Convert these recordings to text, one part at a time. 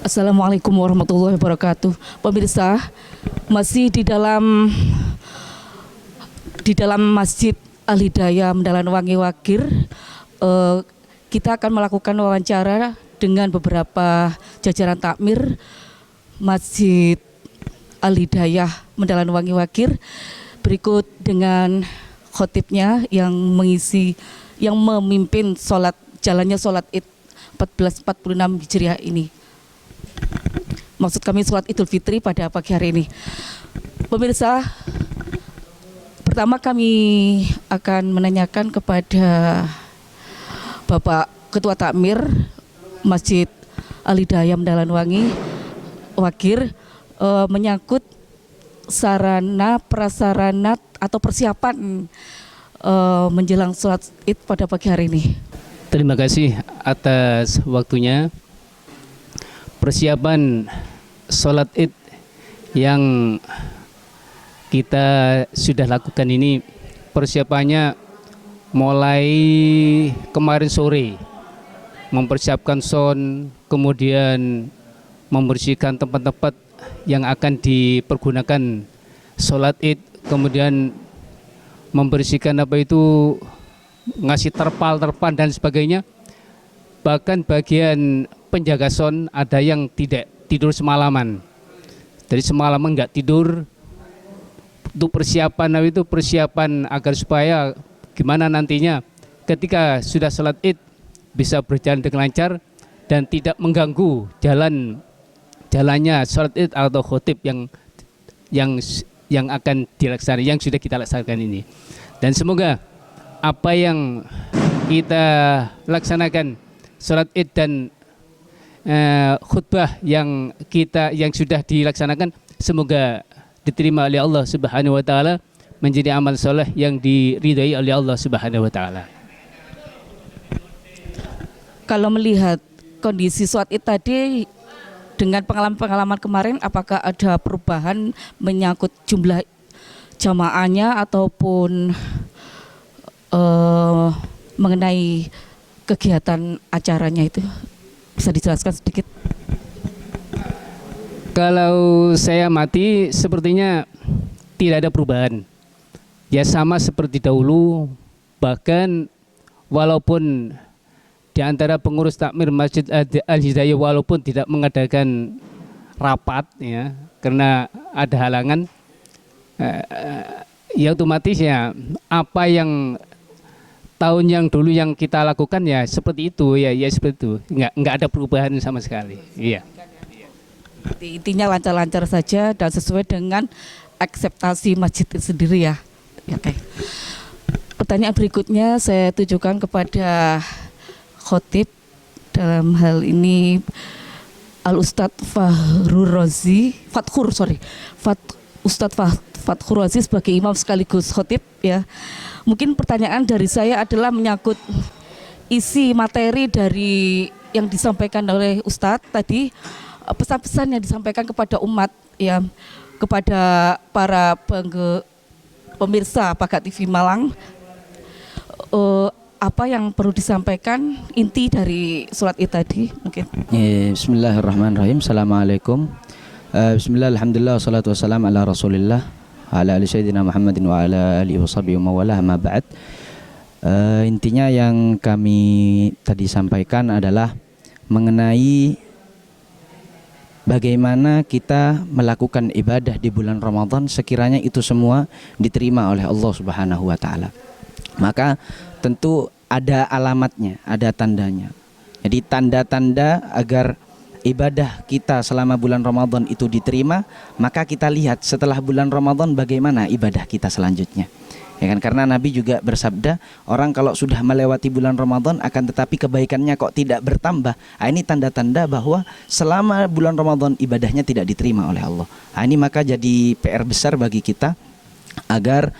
Assalamualaikum warahmatullahi wabarakatuh. Pemirsa, masih di dalam Masjid Al Hidayah Mendalan Wangi Wagir, kita akan melakukan wawancara dengan beberapa jajaran takmir Masjid Al Hidayah Mendalan Wangi Wagir. Berikut dengan khotibnya yang memimpin jalannya sholat Id 1446 Hijriah ini. Maksud kami sholat Idul Fitri pada pagi hari ini. Pemirsa, pertama kami akan menanyakan kepada Bapak Ketua Takmir Masjid Al Hidayah Mendalan Wangi Wagir menyangkut sarana prasarana atau persiapan menjelang sholat Id pada pagi hari ini. Terima kasih atas waktunya. Persiapan sholat Id yang kita sudah lakukan ini, persiapannya mulai kemarin sore, mempersiapkan sound, kemudian membersihkan tempat-tempat yang akan dipergunakan sholat Id, kemudian membersihkan ngasih terpal dan sebagainya. Bahkan bagian penjaga sound ada yang tidak tidur semalaman. Jadi semalaman nggak tidur untuk persiapan agar supaya gimana nantinya ketika sudah sholat Id bisa berjalan dengan lancar dan tidak mengganggu jalannya sholat Id atau khotib yang akan dilaksanakan, yang sudah kita laksanakan ini. Dan semoga apa yang kita laksanakan sholat Id dan khutbah yang sudah dilaksanakan semoga diterima oleh Allah Subhanahu wa taala, menjadi amal soleh yang diridhai oleh Allah Subhanahu wa taala. Kalau melihat kondisi sholat Id tadi dengan pengalaman kemarin, apakah ada perubahan menyangkut jumlah jamaahnya ataupun mengenai kegiatan acaranya itu? Bisa dijelaskan sedikit? Kalau saya amati sepertinya tidak ada perubahan. Ya sama seperti dahulu, bahkan walaupun di antara pengurus takmir Masjid Al Hidayah walaupun tidak mengadakan rapat ya karena ada halangan, ya otomatis ya apa yang tahun yang dulu yang kita lakukan ya seperti itu ya seperti itu, nggak ada perubahan sama sekali. Iya. Intinya lancar-lancar saja dan sesuai dengan akseptasi masjid itu sendiri ya. Oke. Pertanyaan berikutnya saya tujukan kepada khotib, dalam hal ini Al Ustadz Ustadz Fathur Razi sebagai imam sekaligus khotib ya. Mungkin pertanyaan dari saya adalah menyangkut isi materi dari yang disampaikan oleh Ustadz tadi, pesan-pesan yang disampaikan kepada umat ya, kepada para pemirsa Pagat TV Malang, apa yang perlu disampaikan inti dari sholat Id tadi mungkin. Bismillahirrahmanirrahim. Assalamualaikum. Bismillah, alhamdulillah, wassalatu wassalam ala rasulillah ala ali sayyidina Muhammadin wa ala alihi washabihi wa mawalah, amma ba'd. Intinya yang kami tadi sampaikan adalah mengenai bagaimana kita melakukan ibadah di bulan Ramadan sekiranya itu semua diterima oleh Allah Subhanahu wa taala. Maka tentu ada alamatnya, ada tandanya. Jadi tanda-tanda agar ibadah kita selama bulan Ramadan itu diterima, maka kita lihat setelah bulan Ramadan bagaimana ibadah kita selanjutnya. Ya kan, karena Nabi juga bersabda, orang kalau sudah melewati bulan Ramadan akan tetapi kebaikannya kok tidak bertambah. Ini tanda-tanda bahwa selama bulan Ramadan ibadahnya tidak diterima oleh Allah. Ini maka jadi PR besar bagi kita agar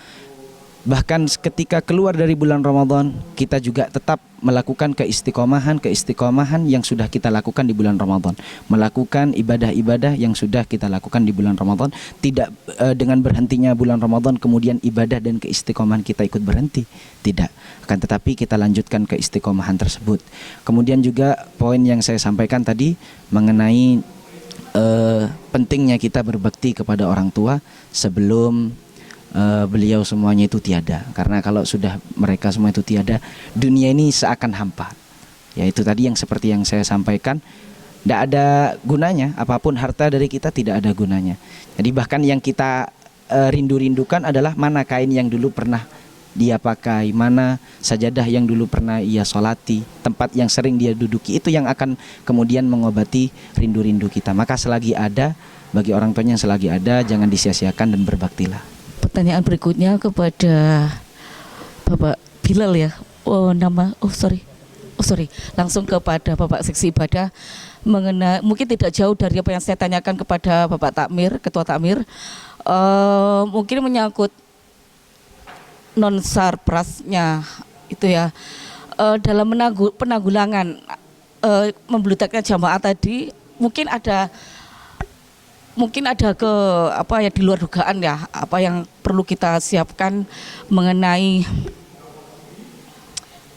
Bahkan ketika keluar dari bulan Ramadan, kita juga tetap melakukan keistiqomahan yang sudah kita lakukan di bulan Ramadan. Melakukan ibadah-ibadah yang sudah kita lakukan di bulan Ramadan. Tidak dengan berhentinya bulan Ramadan kemudian ibadah dan keistiqomahan kita ikut berhenti. Tidak. Akan tetapi kita lanjutkan keistiqomahan tersebut. Kemudian juga poin yang saya sampaikan tadi mengenai pentingnya kita berbakti kepada orang tua sebelum beliau semuanya itu tiada. Karena kalau sudah mereka semua itu tiada, dunia ini seakan hampa. Ya itu tadi yang seperti yang saya sampaikan, tidak ada gunanya, apapun harta dari kita tidak ada gunanya. Jadi bahkan yang kita rindu-rindukan adalah mana kain yang dulu pernah dia pakai, mana sajadah yang dulu pernah ia solati, tempat yang sering dia duduki, itu yang akan kemudian mengobati rindu-rindu kita. Maka selagi ada, bagi orang tuanya yang selagi ada, jangan disia-siakan dan berbaktilah. Pertanyaan berikutnya kepada Bapak Bilal ya. Sorry. Langsung kepada Bapak Seksi Ibadah mengenai, mungkin tidak jauh dari apa yang saya tanyakan kepada Bapak Takmir, Ketua Takmir. Mungkin menyangkut non sarprasnya itu ya. Dalam penanggulangan membludaknya jamaah tadi, mungkin ada ke apa ya di luar dugaan ya, apa yang perlu kita siapkan mengenai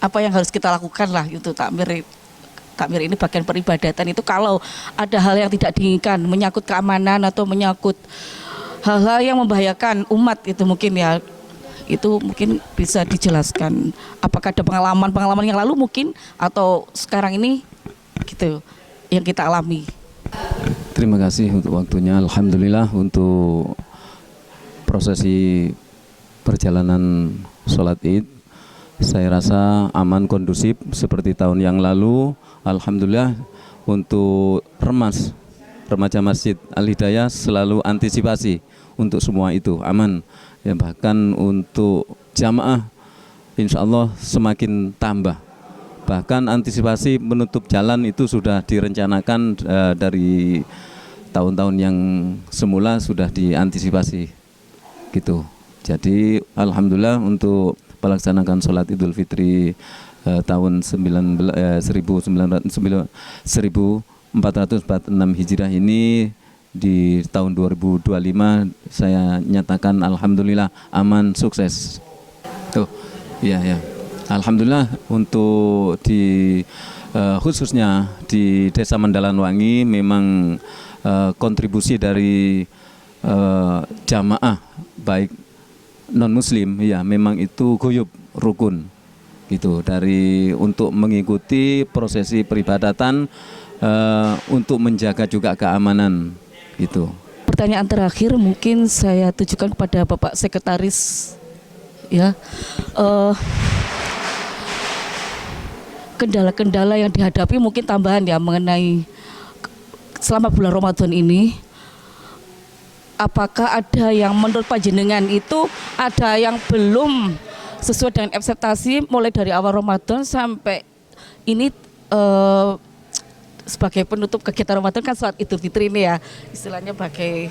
apa yang harus kita lakukan lah itu takmir ini bagian peribadatan itu. Kalau ada hal yang tidak diinginkan menyangkut keamanan atau menyangkut hal-hal yang membahayakan umat, itu mungkin ya, itu mungkin bisa dijelaskan apakah ada pengalaman yang lalu mungkin atau sekarang ini gitu yang kita alami. Terima kasih untuk waktunya. Alhamdulillah untuk prosesi perjalanan sholat id saya rasa aman, kondusif seperti tahun yang lalu. Alhamdulillah untuk remaja Masjid Al-Hidayah selalu antisipasi untuk semua itu aman. Ya, bahkan untuk jamaah insya Allah semakin tambah. Bahkan antisipasi menutup jalan itu sudah direncanakan dari tahun-tahun yang semula sudah diantisipasi gitu. Jadi alhamdulillah untuk melaksanakan sholat Idul Fitri tahun 1446 Hijrah ini di tahun 2025 saya nyatakan alhamdulillah aman, sukses. Tuh, iya. Alhamdulillah untuk khususnya di Desa Mendalan Wangi memang kontribusi dari jamaah baik non muslim ya memang itu guyub rukun gitu dari untuk mengikuti prosesi peribadatan untuk menjaga juga keamanan gitu. Pertanyaan terakhir mungkin saya tujukan kepada Bapak Sekretaris ya. Kendala-kendala yang dihadapi mungkin tambahan ya mengenai selama bulan Ramadan ini, apakah ada yang menurut panjenengan itu ada yang belum sesuai dengan ekspektasi mulai dari awal Ramadan sampai ini sebagai penutup kegiatan Ramadan kan salat Idul Fitri ini ya istilahnya sebagai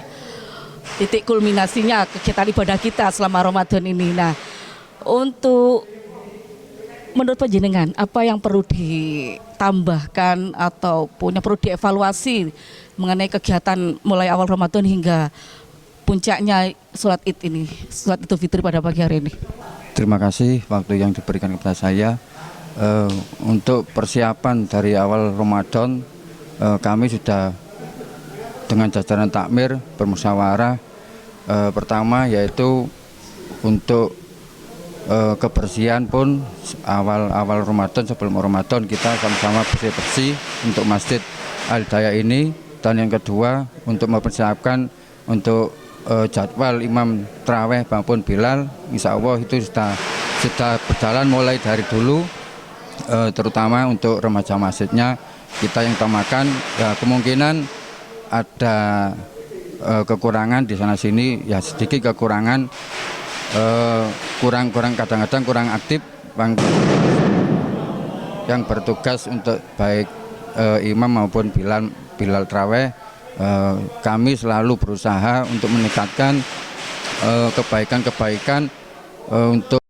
titik kulminasinya kegiatan ibadah kita selama Ramadan ini. Nah, untuk menurut panjenengan apa yang perlu ditambahkan atau perlu dievaluasi mengenai kegiatan mulai awal Ramadan hingga puncaknya sholat id ini, sholat Idul Fitri pada pagi hari ini? Terima kasih waktu yang diberikan kepada saya. Untuk persiapan dari awal Ramadan kami sudah dengan jajaran takmir bermusyawarah. Pertama yaitu untuk kebersihan pun awal Ramadan, sebelum Ramadan kita sama-sama bersih-bersih untuk Masjid Al-Hidayah ini. Dan yang kedua untuk mempersiapkan untuk jadwal imam tarawih maupun Bilal, insya Allah itu sudah berjalan mulai dari dulu, terutama untuk remaja masjidnya kita yang utamakan. Ya, kemungkinan ada kekurangan di sana sini, ya sedikit kekurangan. Kurang kadang-kadang kurang aktif yang bertugas untuk baik imam maupun Bilal Traweh. Kami selalu berusaha untuk meningkatkan kebaikan-kebaikan untuk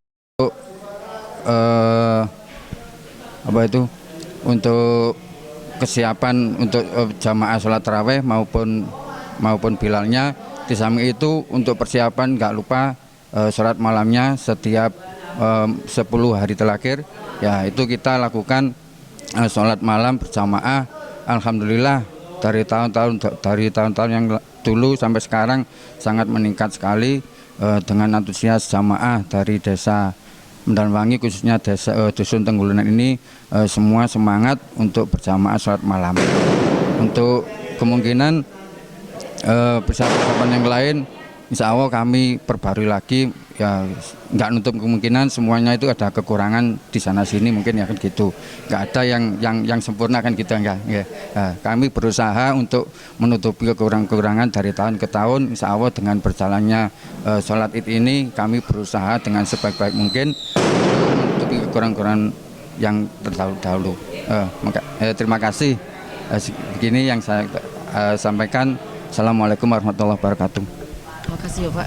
apa itu, untuk kesiapan untuk jamaah sholat taraweh maupun bilalnya. Di samping itu untuk persiapan nggak lupa sholat malamnya setiap 10 hari terakhir ya, itu kita lakukan sholat malam berjamaah. Alhamdulillah dari tahun-tahun yang dulu sampai sekarang sangat meningkat sekali dengan antusias jamaah dari desa Medan Wangi, khususnya dusun Tenggulunan ini semua semangat untuk berjamaah sholat malam. Untuk kemungkinan persiapan yang lain, insya Allah kami perbarui lagi ya, nggak nutup kemungkinan semuanya itu ada kekurangan di sana sini mungkin ya kan gitu, nggak ada yang sempurna kan gitu enggak ya. Nah, kami berusaha untuk menutupi kekurangan dari tahun ke tahun. Insya Allah dengan berjalannya sholat id ini kami berusaha dengan sebaik-baik mungkin menutupi kekurangan yang terdahulu. Terima kasih. Begini yang saya sampaikan. Assalamualaikum warahmatullahi wabarakatuh. Terima kasih ya Pak.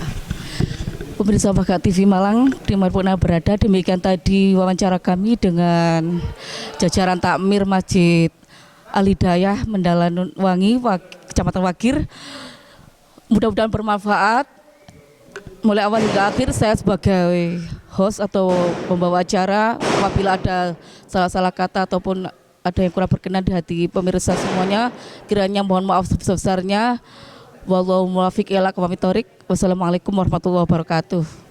Pemirsa Bagat TV Malang dimanapun Anda berada, demikian tadi wawancara kami dengan jajaran takmir Masjid Al-Hidayah Mendalan Wangi, Kecamatan Wagir. Mudah-mudahan bermanfaat. Mulai awal hingga akhir saya sebagai host atau pembawa acara, apabila ada salah-salah kata ataupun ada yang kurang berkenan di hati pemirsa semuanya, kiranya mohon maaf sebesar-besarnya. Wallahu muwaffiq ila aqwamit thoriq. Wassalamualaikum warahmatullahi wabarakatuh.